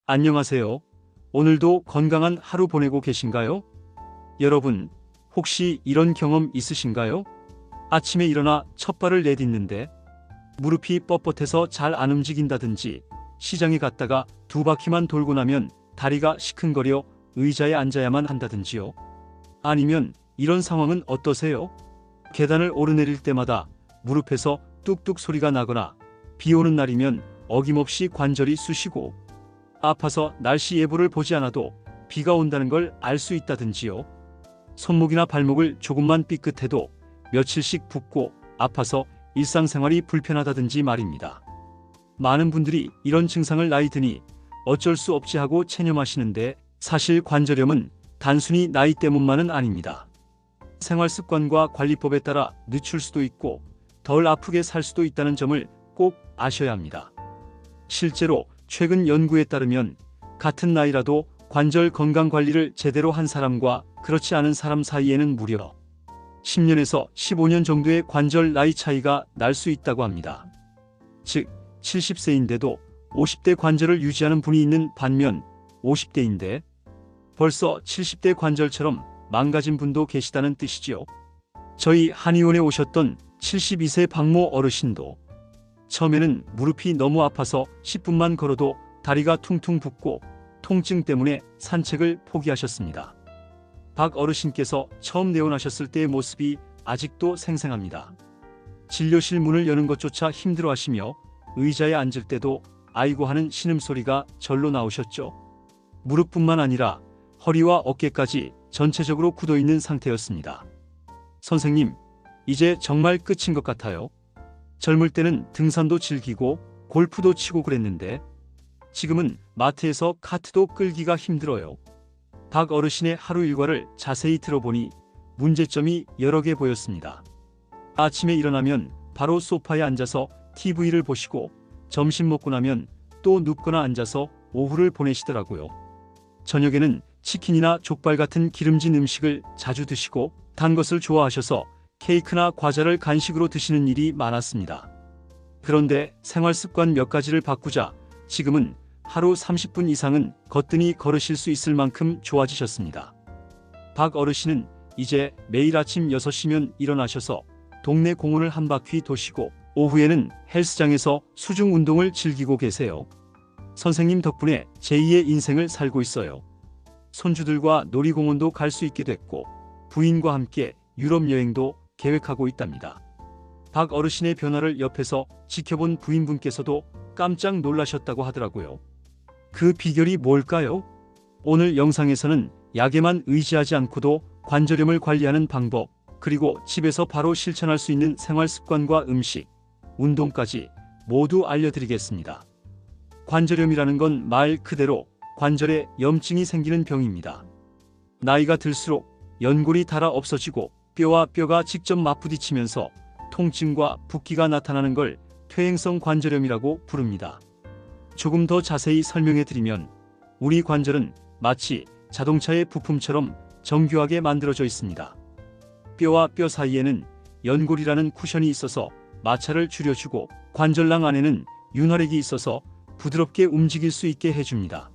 안녕하세요. 오늘도 건강한 하루 보내고 계신가요? 여러분, 혹시 이런 경험 있으신가요? 아침에 일어나 첫 발을 내딛는데 무릎이 뻣뻣해서 잘 안 움직인다든지, 시장에 갔다가 두 바퀴만 돌고 나면 다리가 시큰거려 의자에 앉아야만 한다든지요. 아니면 이런 상황은 어떠세요? 계단을 오르내릴 때마다 무릎에서 뚝뚝 소리가 나거나, 비 오는 날이면 어김없이 관절이 쑤시고, 아파서 날씨 예보를 보지 않아도 비가 온다는 걸 알 수 있다든지요. 손목이나 발목을 조금만 삐끗해도 며칠씩 붓고 아파서 일상생활이 불편하다든지 말입니다. 많은 분들이 이런 증상을 나이 드니 어쩔 수 없지 하고 체념하시는데, 사실 관절염은 단순히 나이 때문만은 아닙니다. 생활습관과 관리법에 따라 늦출 수도 있고 덜 아프게 살 수도 있다는 점을 꼭 아셔야 합니다. 실제로 최근 연구에 따르면 같은 나이라도 관절 건강 관리를 제대로 한 사람과 그렇지 않은 사람 사이에는 무려 10년에서 15년 정도의 관절 나이 차이가 날 수 있다고 합니다. 즉 70세인데도 50대 관절을 유지하는 분이 있는 반면, 50대인데 벌써 70대 관절처럼 망가진 분도 계시다는 뜻이지요. 저희 한의원에 오셨던 72세 박모 어르신도 처음에는 무릎이 너무 아파서 10분만 걸어도 다리가 퉁퉁 붓고 통증 때문에 산책을 포기하셨습니다. 박 어르신께서 처음 내원하셨을 때의 모습이 아직도 생생합니다. 진료실 문을 여는 것조차 힘들어하시며 의자에 앉을 때도 아이고 하는 신음소리가 절로 나오셨죠. 무릎뿐만 아니라 허리와 어깨까지 전체적으로 굳어있는 상태였습니다. 선생님, 이제 정말 끝인 것 같아요. 젊을 때는 등산도 즐기고 골프도 치고 그랬는데 지금은 마트에서 카트도 끌기가 힘들어요. 박 어르신의 하루 일과를 자세히 들어보니 문제점이 여러 개 보였습니다. 아침에 일어나면 바로 소파에 앉아서 TV를 보시고, 점심 먹고 나면 또 눕거나 앉아서 오후를 보내시더라고요. 저녁에는 치킨이나 족발 같은 기름진 음식을 자주 드시고, 단 것을 좋아하셔서 케이크나 과자를 간식으로 드시는 일이 많았습니다. 그런데 생활 습관 몇 가지를 바꾸자 지금은 하루 30분 이상은 거뜬히 걸으실 수 있을 만큼 좋아지셨습니다. 박 어르신은 이제 매일 아침 6시면 일어나셔서 동네 공원을 한 바퀴 도시고, 오후에는 헬스장에서 수중 운동을 즐기고 계세요. 선생님 덕분에 제2의 인생을 살고 있어요. 손주들과 놀이공원도 갈 수 있게 됐고, 부인과 함께 유럽 여행도 계획하고 있답니다. 박 어르신의 변화를 옆에서 지켜본 부인분께서도 깜짝 놀라셨다고 하더라고요. 그 비결이 뭘까요? 오늘 영상에서는 약에만 의지하지 않고도 관절염을 관리하는 방법, 그리고 집에서 바로 실천할 수 있는 생활 습관과 음식, 운동까지 모두 알려드리겠습니다. 관절염이라는 건 말 그대로 관절에 염증이 생기는 병입니다. 나이가 들수록 연골이 닳아 없어지고 뼈와 뼈가 직접 맞부딪히면서 통증과 붓기가 나타나는 걸 퇴행성 관절염이라고 부릅니다. 조금 더 자세히 설명해 드리면, 우리 관절은 마치 자동차의 부품처럼 정교하게 만들어져 있습니다. 뼈와 뼈 사이에는 연골이라는 쿠션이 있어서 마찰을 줄여주고, 관절낭 안에는 윤활액이 있어서 부드럽게 움직일 수 있게 해줍니다.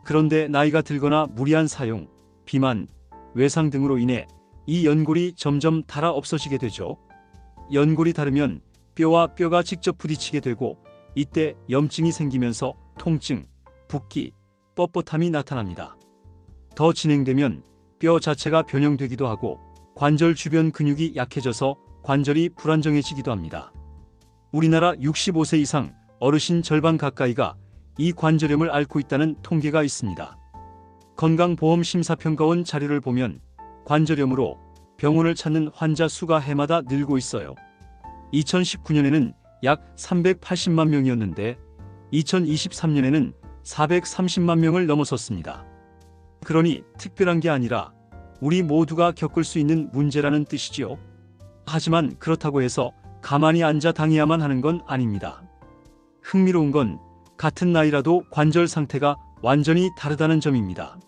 그런데 나이가 들거나 무리한 사용, 비만, 외상 등으로 인해 이 연골이 점점 닳아 없어지게 되죠. 연골이 닳으면 뼈와 뼈가 직접 부딪히게 되고, 이때 염증이 생기면서 통증, 붓기, 뻣뻣함이 나타납니다. 더 진행되면 뼈 자체가 변형되기도 하고 관절 주변 근육이 약해져서 관절이 불안정해지기도 합니다. 우리나라 65세 이상 어르신 절반 가까이가 이 관절염을 앓고 있다는 통계가 있습니다. 건강보험심사평가원 자료를 보면 관절염으로 병원을 찾는 환자 수가 해마다 늘고 있어요. 2019년에는 약 380만 명이었는데 2023년에는 430만 명을 넘어섰습니다. 그러니 특별한 게 아니라 우리 모두가 겪을 수 있는 문제라는 뜻이지요. 하지만 그렇다고 해서 가만히 앉아 당해야만 하는 건 아닙니다. 흥미로운 건 같은 나이라도 관절 상태가 완전히 다르다는 점입니다.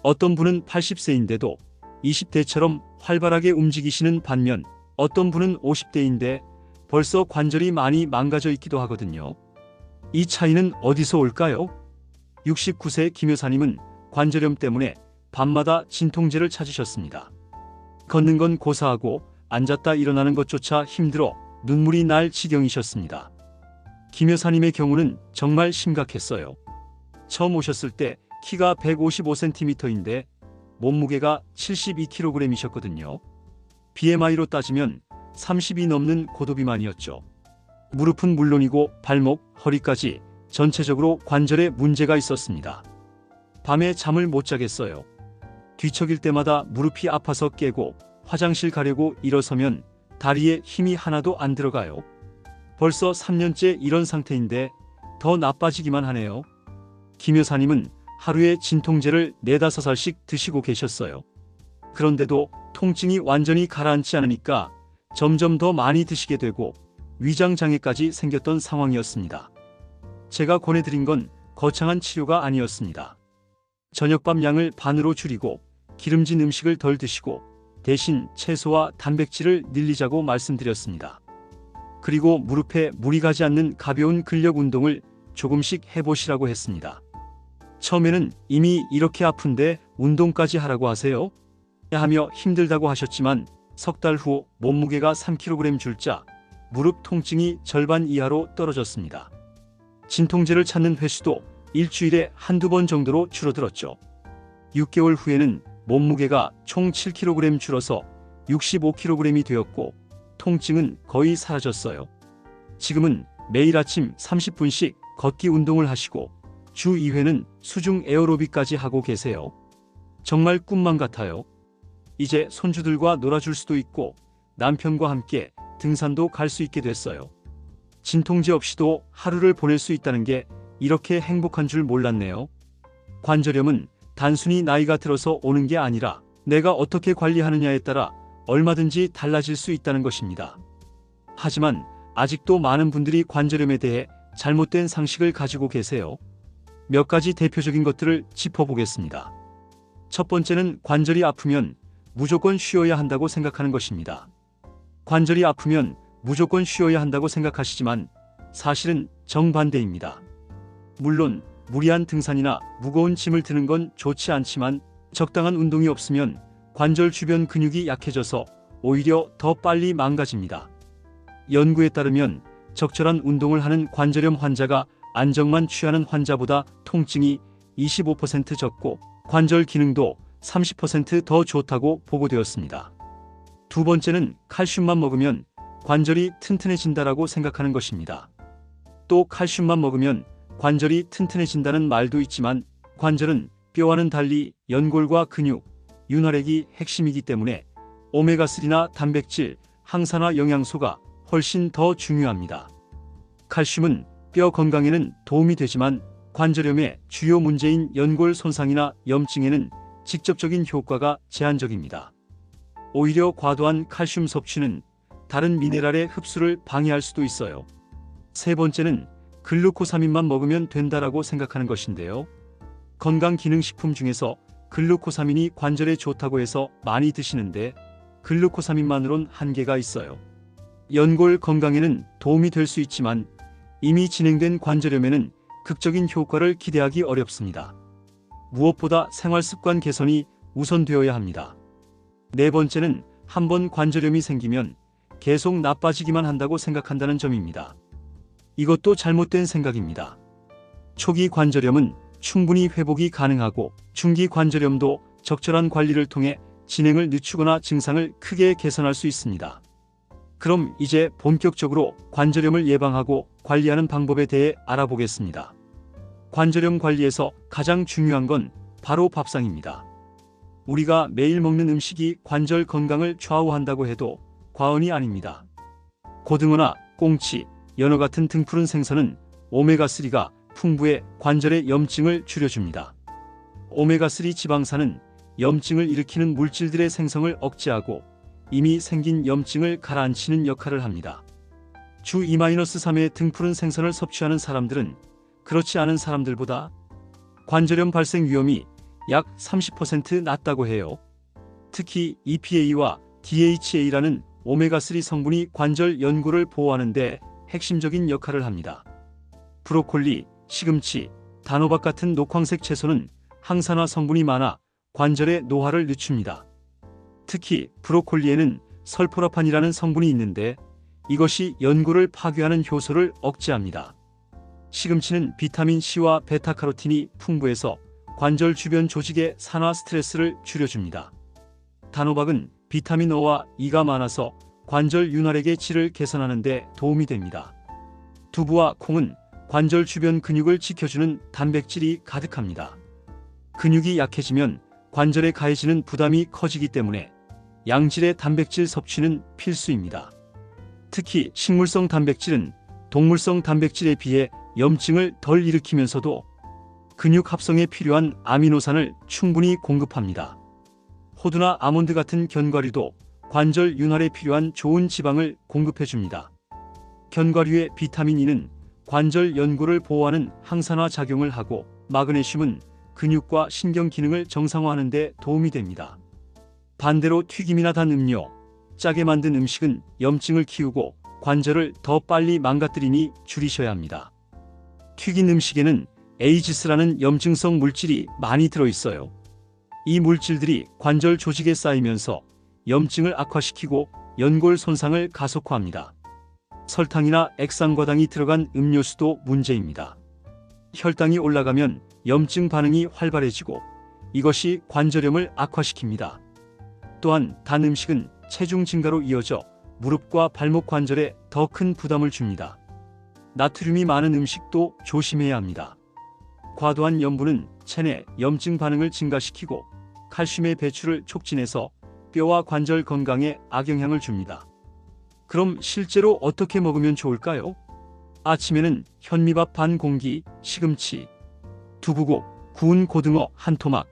어떤 분은 80세인데도 20대처럼 활발하게 움직이시는 반면, 어떤 분은 50대인데 벌써 관절이 많이 망가져 있기도 하거든요. 이 차이는 어디서 올까요? 69세 김 여사님은 관절염 때문에 밤마다 진통제를 찾으셨습니다. 걷는 건 고사하고 앉았다 일어나는 것조차 힘들어 눈물이 날 지경이셨습니다. 김 여사님의 경우는 정말 심각했어요. 처음 오셨을 때 키가 155cm인데 몸무게가 72kg이셨거든요. BMI로 따지면 30이 넘는 고도비만이었죠. 무릎은 물론이고 발목, 허리까지 전체적으로 관절에 문제가 있었습니다. 밤에 잠을 못 자겠어요. 뒤척일 때마다 무릎이 아파서 깨고 화장실 가려고 일어서면 다리에 힘이 하나도 안 들어가요. 벌써 3년째 이런 상태인데 더 나빠지기만 하네요. 김 여사님은 하루에 진통제를 4~5알씩 드시고 계셨어요. 그런데도 통증이 완전히 가라앉지 않으니까 점점 더 많이 드시게 되고 위장장애까지 생겼던 상황이었습니다. 제가 권해드린 건 거창한 치료가 아니었습니다. 저녁밥 양을 반으로 줄이고 기름진 음식을 덜 드시고 대신 채소와 단백질을 늘리자고 말씀드렸습니다. 그리고 무릎에 무리 가지 않는 가벼운 근력 운동을 조금씩 해보시라고 했습니다. 처음에는 이미 이렇게 아픈데 운동까지 하라고 하세요? 하며 힘들다고 하셨지만 석 달 후 몸무게가 3kg 줄자 무릎 통증이 절반 이하로 떨어졌습니다. 진통제를 찾는 횟수도 일주일에 한두 번 정도로 줄어들었죠. 6개월 후에는 몸무게가 총 7kg 줄어서 65kg이 되었고 통증은 거의 사라졌어요. 지금은 매일 아침 30분씩 걷기 운동을 하시고 주 2회는 수중 에어로빅까지 하고 계세요. 정말 꿈만 같아요. 이제 손주들과 놀아줄 수도 있고 남편과 함께 등산도 갈 수 있게 됐어요. 진통제 없이도 하루를 보낼 수 있다는 게 이렇게 행복한 줄 몰랐네요. 관절염은 단순히 나이가 들어서 오는 게 아니라 내가 어떻게 관리하느냐에 따라 얼마든지 달라질 수 있다는 것입니다. 하지만 아직도 많은 분들이 관절염에 대해 잘못된 상식을 가지고 계세요. 몇 가지 대표적인 것들을 짚어보겠습니다. 첫 번째는 관절이 아프면 무조건 쉬어야 한다고 생각하는 것입니다. 관절이 아프면 무조건 쉬어야 한다고 생각하시지만 사실은 정반대입니다. 물론 무리한 등산이나 무거운 짐을 드는 건 좋지 않지만 적당한 운동이 없으면 관절 주변 근육이 약해져서 오히려 더 빨리 망가집니다. 연구에 따르면 적절한 운동을 하는 관절염 환자가 안정만 취하는 환자보다 통증이 25% 적고 관절 기능도 30% 더 좋다고 보고되었습니다. 두 번째는 칼슘만 먹으면 관절이 튼튼해진다라고 생각하는 것입니다. 또 칼슘만 먹으면 관절이 튼튼해진다는 말도 있지만 관절은 뼈와는 달리 연골과 근육, 윤활액이 핵심이기 때문에 오메가3나 단백질, 항산화 영양소가 훨씬 더 중요합니다. 칼슘은 뼈 건강에는 도움이 되지만 관절염의 주요 문제인 연골 손상이나 염증에는 직접적인 효과가 제한적입니다. 오히려 과도한 칼슘 섭취는 다른 미네랄의 흡수를 방해할 수도 있어요. 세 번째는 글루코사민만 먹으면 된다라고 생각하는 것인데요. 건강기능식품 중에서 글루코사민이 관절에 좋다고 해서 많이 드시는데 글루코사민만으론 한계가 있어요. 연골 건강에는 도움이 될 수 있지만 이미 진행된 관절염에는 극적인 효과를 기대하기 어렵습니다. 무엇보다 생활습관 개선이 우선되어야 합니다. 네 번째는 한번 관절염이 생기면 계속 나빠지기만 한다고 생각한다는 점입니다. 이것도 잘못된 생각입니다. 초기 관절염은 충분히 회복이 가능하고 중기 관절염도 적절한 관리를 통해 진행을 늦추거나 증상을 크게 개선할 수 있습니다. 그럼 이제 본격적으로 관절염을 예방하고 관리하는 방법에 대해 알아보겠습니다. 관절염 관리에서 가장 중요한 건 바로 밥상입니다. 우리가 매일 먹는 음식이 관절 건강을 좌우한다고 해도 과언이 아닙니다. 고등어나 꽁치, 연어 같은 등푸른 생선은 오메가3가 풍부해 관절의 염증을 줄여줍니다. 오메가3 지방산은 염증을 일으키는 물질들의 생성을 억제하고 이미 생긴 염증을 가라앉히는 역할을 합니다. 주 2-3회 등푸른 생선을 섭취하는 사람들은 그렇지 않은 사람들보다 관절염 발생 위험이 약 30% 낮다고 해요. 특히 EPA와 DHA라는 오메가3 성분이 관절 연골을 보호하는 데 핵심적인 역할을 합니다. 브로콜리, 시금치, 단호박 같은 녹황색 채소는 항산화 성분이 많아 관절의 노화를 늦춥니다. 특히 브로콜리에는 설포라판이라는 성분이 있는데 이것이 연골을 파괴하는 효소를 억제합니다. 시금치는 비타민 C와 베타카로틴이 풍부해서 관절 주변 조직의 산화 스트레스를 줄여줍니다. 단호박은 비타민 O와 E가 많아서 관절 윤활액의 질을 개선하는 데 도움이 됩니다. 두부와 콩은 관절 주변 근육을 지켜주는 단백질이 가득합니다. 근육이 약해지면 관절에 가해지는 부담이 커지기 때문에 양질의 단백질 섭취는 필수입니다. 특히 식물성 단백질은 동물성 단백질에 비해 염증을 덜 일으키면서도 근육 합성에 필요한 아미노산을 충분히 공급합니다. 호두나 아몬드 같은 견과류도 관절 윤활에 필요한 좋은 지방을 공급해줍니다. 견과류의 비타민 E는 관절 연골을 보호하는 항산화 작용을 하고 마그네슘은 근육과 신경 기능을 정상화하는 데 도움이 됩니다. 반대로 튀김이나 단 음료, 짜게 만든 음식은 염증을 키우고 관절을 더 빨리 망가뜨리니 줄이셔야 합니다. 튀긴 음식에는 에이지스라는 염증성 물질이 많이 들어있어요. 이 물질들이 관절 조직에 쌓이면서 염증을 악화시키고 연골 손상을 가속화합니다. 설탕이나 액상과당이 들어간 음료수도 문제입니다. 혈당이 올라가면 염증 반응이 활발해지고 이것이 관절염을 악화시킵니다. 또한 단 음식은 체중 증가로 이어져 무릎과 발목 관절에 더 큰 부담을 줍니다. 나트륨이 많은 음식도 조심해야 합니다. 과도한 염분은 체내 염증 반응을 증가시키고 칼슘의 배출을 촉진해서 뼈와 관절 건강에 악영향을 줍니다. 그럼 실제로 어떻게 먹으면 좋을까요? 아침에는 현미밥 반 공기, 시금치, 두부국, 구운 고등어 한 토막,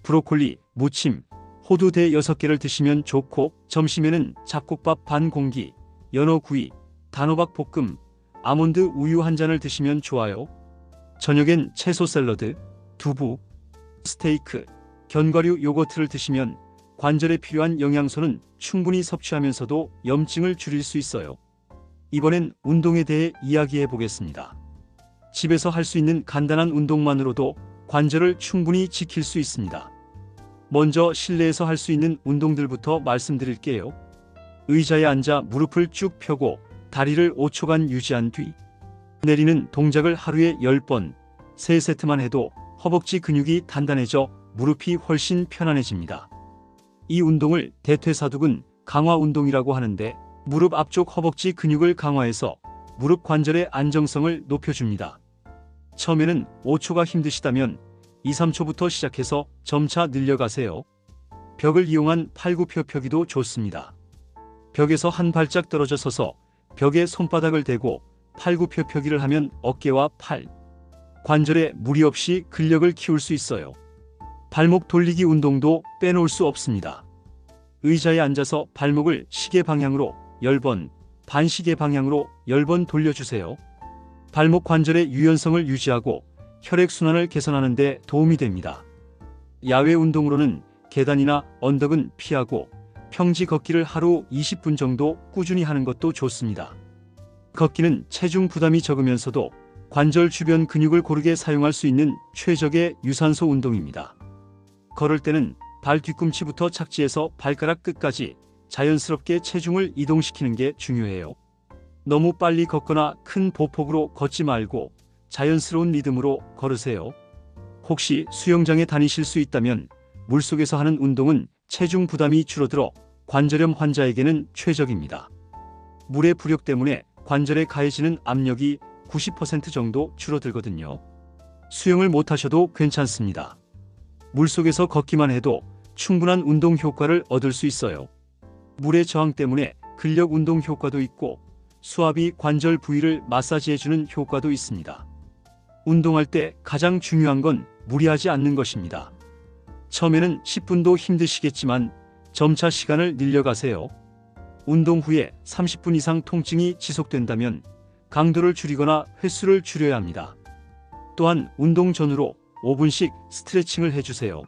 브로콜리, 무침, 호두 대 6개를 드시면 좋고 점심에는 잡곡밥 반 공기, 연어구이, 단호박 볶음, 아몬드 우유 한 잔을 드시면 좋아요. 저녁엔 채소 샐러드, 두부, 스테이크, 견과류 요거트를 드시면 관절에 필요한 영양소는 충분히 섭취하면서도 염증을 줄일 수 있어요. 이번엔 운동에 대해 이야기해 보겠습니다. 집에서 할 수 있는 간단한 운동만으로도 관절을 충분히 지킬 수 있습니다. 먼저 실내에서 할 수 있는 운동들부터 말씀드릴게요. 의자에 앉아 무릎을 쭉 펴고 다리를 5초간 유지한 뒤 내리는 동작을 하루에 10번, 3세트만 해도 허벅지 근육이 단단해져 무릎이 훨씬 편안해집니다. 이 운동을 대퇴사두근 강화 운동이라고 하는데 무릎 앞쪽 허벅지 근육을 강화해서 무릎 관절의 안정성을 높여줍니다. 처음에는 5초가 힘드시다면 2, 3초부터 시작해서 점차 늘려가세요. 벽을 이용한 팔굽혀펴기도 좋습니다. 벽에서 한 발짝 떨어져 서서 벽에 손바닥을 대고 팔굽혀펴기를 하면 어깨와 팔, 관절에 무리 없이 근력을 키울 수 있어요. 발목 돌리기 운동도 빼놓을 수 없습니다. 의자에 앉아서 발목을 시계 방향으로 10번, 반시계 방향으로 10번 돌려주세요. 발목 관절의 유연성을 유지하고 혈액순환을 개선하는 데 도움이 됩니다. 야외 운동으로는 계단이나 언덕은 피하고 평지 걷기를 하루 20분 정도 꾸준히 하는 것도 좋습니다. 걷기는 체중 부담이 적으면서도 관절 주변 근육을 고르게 사용할 수 있는 최적의 유산소 운동입니다. 걸을 때는 발 뒤꿈치부터 착지해서 발가락 끝까지 자연스럽게 체중을 이동시키는 게 중요해요. 너무 빨리 걷거나 큰 보폭으로 걷지 말고 자연스러운 리듬으로 걸으세요. 혹시 수영장에 다니실 수 있다면 물속에서 하는 운동은 체중 부담이 줄어들어 관절염 환자에게는 최적입니다. 물의 부력 때문에 관절에 가해지는 압력이 90% 정도 줄어들거든요. 수영을 못하셔도 괜찮습니다. 물속에서 걷기만 해도 충분한 운동 효과를 얻을 수 있어요. 물의 저항 때문에 근력 운동 효과도 있고 수압이 관절 부위를 마사지해주는 효과도 있습니다. 운동할 때 가장 중요한 건 무리하지 않는 것입니다. 처음에는 10분도 힘드시겠지만 점차 시간을 늘려가세요. 운동 후에 30분 이상 통증이 지속된다면 강도를 줄이거나 횟수를 줄여야 합니다. 또한 운동 전후로 5분씩 스트레칭을 해주세요.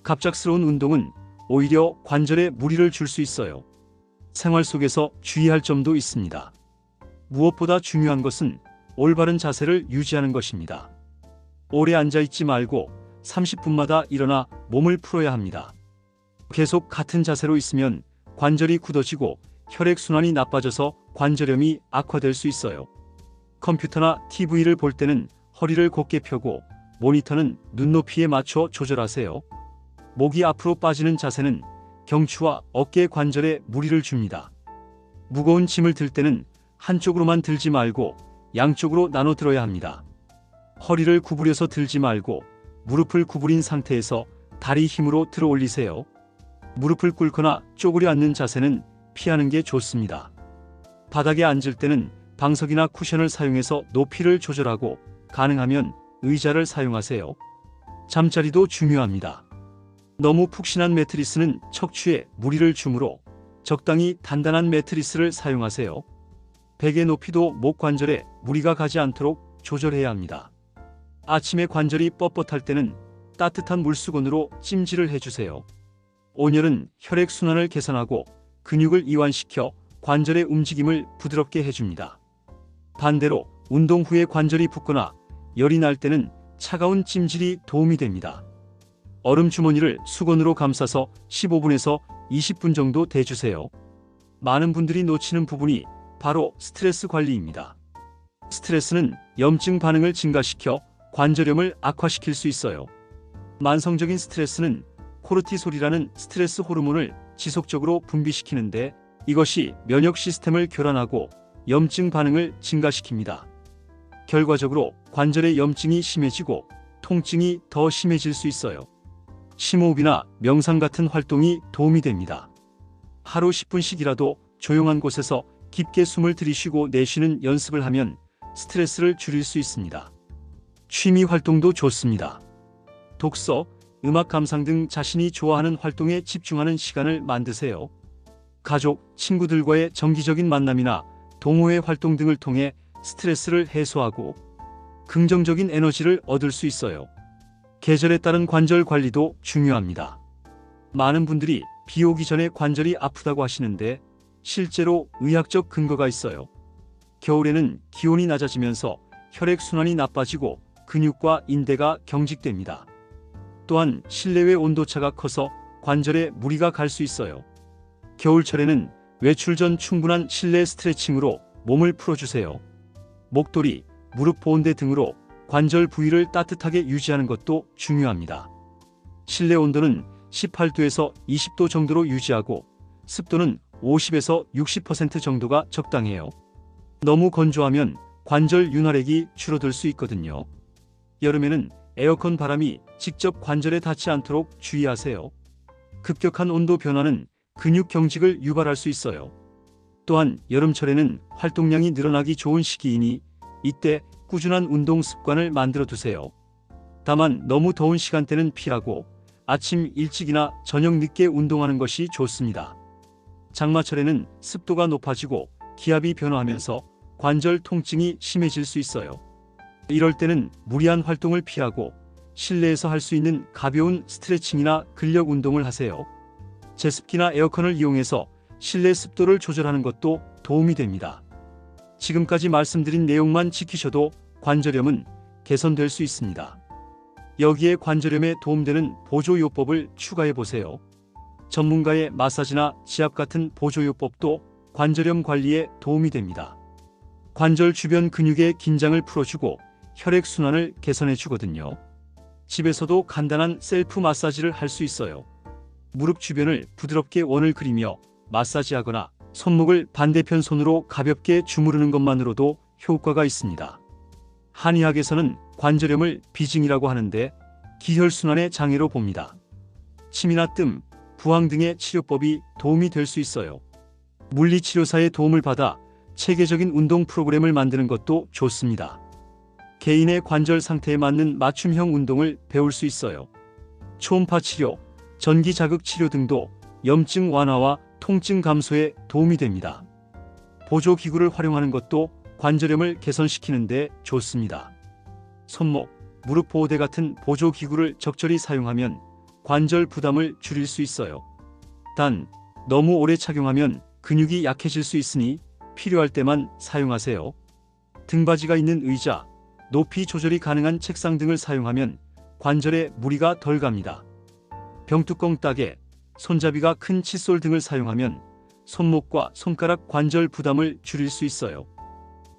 갑작스러운 운동은 오히려 관절에 무리를 줄 수 있어요. 생활 속에서 주의할 점도 있습니다. 무엇보다 중요한 것은 올바른 자세를 유지하는 것입니다. 오래 앉아있지 말고 30분마다 일어나 몸을 풀어야 합니다. 계속 같은 자세로 있으면 관절이 굳어지고 혈액순환이 나빠져서 관절염이 악화될 수 있어요. 컴퓨터나 TV를 볼 때는 허리를 곧게 펴고 모니터는 눈높이에 맞춰 조절하세요. 목이 앞으로 빠지는 자세는 경추와 어깨 관절에 무리를 줍니다. 무거운 짐을 들 때는 한쪽으로만 들지 말고 양쪽으로 나눠 들어야 합니다. 허리를 구부려서 들지 말고 무릎을 구부린 상태에서 다리 힘으로 들어 올리세요. 무릎을 꿇거나 쪼그려 앉는 자세는 피하는 게 좋습니다. 바닥에 앉을 때는 방석이나 쿠션을 사용해서 높이를 조절하고 가능하면 의자를 사용하세요. 잠자리도 중요합니다. 너무 푹신한 매트리스는 척추에 무리를 주므로 적당히 단단한 매트리스를 사용하세요. 베개 높이도 목 관절에 무리가 가지 않도록 조절해야 합니다. 아침에 관절이 뻣뻣할 때는 따뜻한 물수건으로 찜질을 해주세요. 온열은 혈액순환을 개선하고 근육을 이완시켜 관절의 움직임을 부드럽게 해줍니다. 반대로 운동 후에 관절이 붓거나 열이 날 때는 차가운 찜질이 도움이 됩니다. 얼음 주머니를 수건으로 감싸서 15분에서 20분 정도 대주세요. 많은 분들이 놓치는 부분이 바로 스트레스 관리입니다. 스트레스는 염증 반응을 증가시켜 관절염을 악화시킬 수 있어요. 만성적인 스트레스는 코르티솔이라는 스트레스 호르몬을 지속적으로 분비시키는데 이것이 면역 시스템을 교란하고 염증 반응을 증가시킵니다. 결과적으로 관절의 염증이 심해지고 통증이 더 심해질 수 있어요. 심호흡이나 명상 같은 활동이 도움이 됩니다. 하루 10분씩이라도 조용한 곳에서 깊게 숨을 들이쉬고 내쉬는 연습을 하면 스트레스를 줄일 수 있습니다. 취미 활동도 좋습니다. 독서, 음악 감상 등 자신이 좋아하는 활동에 집중하는 시간을 만드세요. 가족, 친구들과의 정기적인 만남이나 동호회 활동 등을 통해 스트레스를 해소하고 긍정적인 에너지를 얻을 수 있어요. 계절에 따른 관절 관리도 중요합니다. 많은 분들이 비 오기 전에 관절이 아프다고 하시는데 실제로 의학적 근거가 있어요. 겨울에는 기온이 낮아지면서 혈액순환이 나빠지고 근육과 인대가 경직됩니다. 또한 실내외 온도차가 커서 관절에 무리가 갈 수 있어요. 겨울철에는 외출 전 충분한 실내 스트레칭으로 몸을 풀어주세요. 목도리, 무릎 보온대 등으로 관절 부위를 따뜻하게 유지하는 것도 중요합니다. 실내 온도는 18도에서 20도 정도로 유지하고 습도는 50에서 60% 정도가 적당해요. 너무 건조하면 관절 윤활액이 줄어들 수 있거든요. 여름에는 에어컨 바람이 직접 관절에 닿지 않도록 주의하세요. 급격한 온도 변화는 근육 경직을 유발할 수 있어요. 또한 여름철에는 활동량이 늘어나기 좋은 시기이니 이때 꾸준한 운동 습관을 만들어 두세요. 다만 너무 더운 시간대는 피하고 아침 일찍이나 저녁 늦게 운동하는 것이 좋습니다. 장마철에는 습도가 높아지고 기압이 변화하면서 관절 통증이 심해질 수 있어요. 이럴 때는 무리한 활동을 피하고 실내에서 할 수 있는 가벼운 스트레칭이나 근력 운동을 하세요. 제습기나 에어컨을 이용해서 실내 습도를 조절하는 것도 도움이 됩니다. 지금까지 말씀드린 내용만 지키셔도 관절염은 개선될 수 있습니다. 여기에 관절염에 도움되는 보조요법을 추가해 보세요. 전문가의 마사지나 지압 같은 보조요법도 관절염 관리에 도움이 됩니다. 관절 주변 근육의 긴장을 풀어주고 혈액순환을 개선해 주거든요. 집에서도 간단한 셀프 마사지를 할 수 있어요. 무릎 주변을 부드럽게 원을 그리며 마사지하거나 손목을 반대편 손으로 가볍게 주무르는 것만으로도 효과가 있습니다. 한의학에서는 관절염을 비증이라고 하는데 기혈순환의 장애로 봅니다. 침이나 뜸, 부항 등의 치료법이 도움이 될 수 있어요. 물리치료사의 도움을 받아 체계적인 운동 프로그램을 만드는 것도 좋습니다. 개인의 관절 상태에 맞는 맞춤형 운동을 배울 수 있어요. 초음파 치료, 전기 자극 치료 등도 염증 완화와 통증 감소에 도움이 됩니다. 보조기구를 활용하는 것도 관절염을 개선시키는 데 좋습니다. 손목, 무릎 보호대 같은 보조기구를 적절히 사용하면 관절 부담을 줄일 수 있어요. 단, 너무 오래 착용하면 근육이 약해질 수 있으니 필요할 때만 사용하세요. 등받이가 있는 의자, 높이 조절이 가능한 책상 등을 사용하면 관절에 무리가 덜 갑니다. 병뚜껑 따개, 손잡이가 큰 칫솔 등을 사용하면 손목과 손가락 관절 부담을 줄일 수 있어요.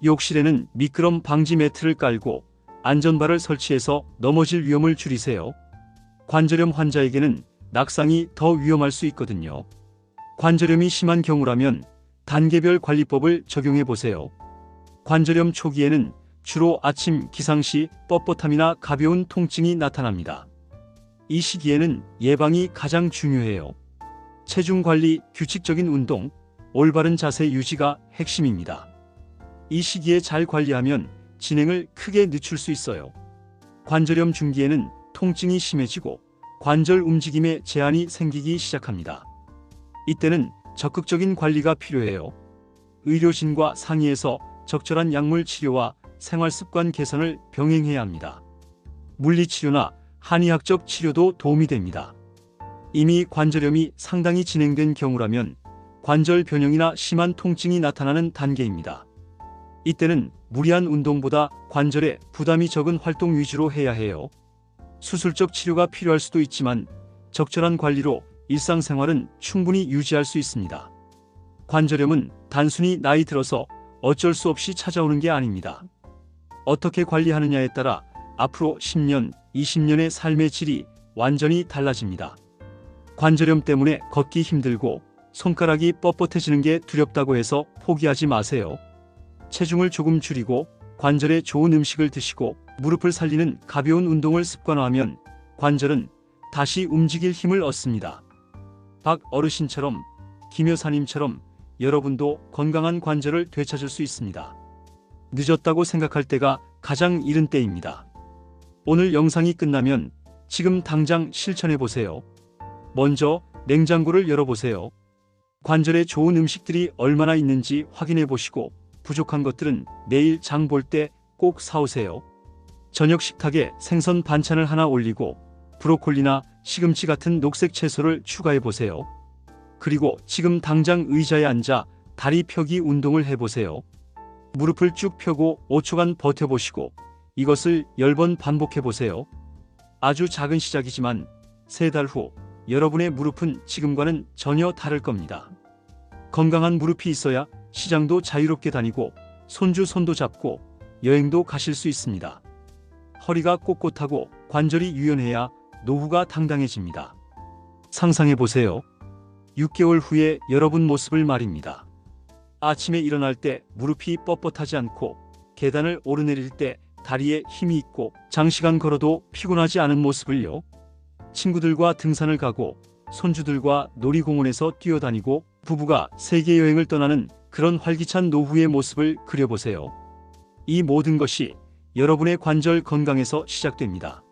욕실에는 미끄럼 방지 매트를 깔고 안전바를 설치해서 넘어질 위험을 줄이세요. 관절염 환자에게는 낙상이 더 위험할 수 있거든요. 관절염이 심한 경우라면 단계별 관리법을 적용해 보세요. 관절염 초기에는 주로 아침 기상 시 뻣뻣함이나 가벼운 통증이 나타납니다. 이 시기에는 예방이 가장 중요해요. 체중 관리, 규칙적인 운동, 올바른 자세 유지가 핵심입니다. 이 시기에 잘 관리하면 진행을 크게 늦출 수 있어요. 관절염 중기에는 통증이 심해지고 관절 움직임에 제한이 생기기 시작합니다. 이때는 적극적인 관리가 필요해요. 의료진과 상의해서 적절한 약물 치료와 생활습관 개선을 병행해야 합니다. 물리치료나 한의학적 치료도 도움이 됩니다. 이미 관절염이 상당히 진행된 경우라면 관절 변형이나 심한 통증이 나타나는 단계입니다. 이때는 무리한 운동보다 관절에 부담이 적은 활동 위주로 해야 해요. 수술적 치료가 필요할 수도 있지만 적절한 관리로 일상생활은 충분히 유지할 수 있습니다. 관절염은 단순히 나이 들어서 어쩔 수 없이 찾아오는 게 아닙니다. 어떻게 관리하느냐에 따라 앞으로 10년, 20년의 삶의 질이 완전히 달라집니다. 관절염 때문에 걷기 힘들고 손가락이 뻣뻣해지는 게 두렵다고 해서 포기하지 마세요. 체중을 조금 줄이고 관절에 좋은 음식을 드시고 무릎을 살리는 가벼운 운동을 습관화하면 관절은 다시 움직일 힘을 얻습니다. 박 어르신처럼, 김 여사님처럼 여러분도 건강한 관절을 되찾을 수 있습니다. 늦었다고 생각할 때가 가장 이른 때입니다. 오늘 영상이 끝나면 지금 당장 실천해 보세요. 먼저 냉장고를 열어보세요. 관절에 좋은 음식들이 얼마나 있는지 확인해 보시고 부족한 것들은 내일 장 볼 때 꼭 사오세요. 저녁 식탁에 생선 반찬을 하나 올리고 브로콜리나 시금치 같은 녹색 채소를 추가해 보세요. 그리고 지금 당장 의자에 앉아 다리 펴기 운동을 해보세요. 무릎을 쭉 펴고 5초간 버텨보시고 이것을 10번 반복해보세요. 아주 작은 시작이지만 3달 후 여러분의 무릎은 지금과는 전혀 다를 겁니다. 건강한 무릎이 있어야 시장도 자유롭게 다니고 손주 손도 잡고 여행도 가실 수 있습니다. 허리가 꼿꼿하고 관절이 유연해야 노후가 당당해집니다. 상상해보세요. 6개월 후에 여러분 모습을 말입니다. 아침에 일어날 때 무릎이 뻣뻣하지 않고 계단을 오르내릴 때 다리에 힘이 있고 장시간 걸어도 피곤하지 않은 모습을요. 친구들과 등산을 가고 손주들과 놀이공원에서 뛰어다니고 부부가 세계 여행을 떠나는 그런 활기찬 노후의 모습을 그려보세요. 이 모든 것이 여러분의 관절 건강에서 시작됩니다.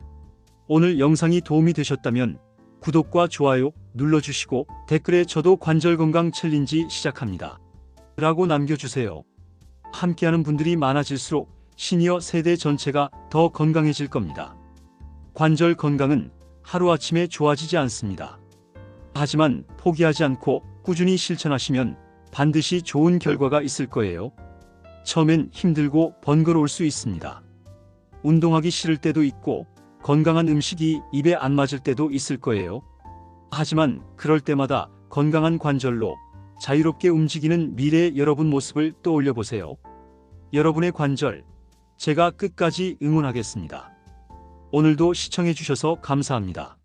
오늘 영상이 도움이 되셨다면 구독과 좋아요 눌러주시고 댓글에 저도 관절 건강 챌린지 시작합니다 라고 남겨주세요. 함께하는 분들이 많아질수록 시니어 세대 전체가 더 건강해질 겁니다. 관절 건강은 하루아침에 좋아지지 않습니다. 하지만 포기하지 않고 꾸준히 실천하시면 반드시 좋은 결과가 있을 거예요. 처음엔 힘들고 번거로울 수 있습니다. 운동하기 싫을 때도 있고 건강한 음식이 입에 안 맞을 때도 있을 거예요. 하지만 그럴 때마다 건강한 관절로 자유롭게 움직이는 미래의 여러분 모습을 떠올려 보세요. 여러분의 관절, 제가 끝까지 응원하겠습니다. 오늘도 시청해 주셔서 감사합니다.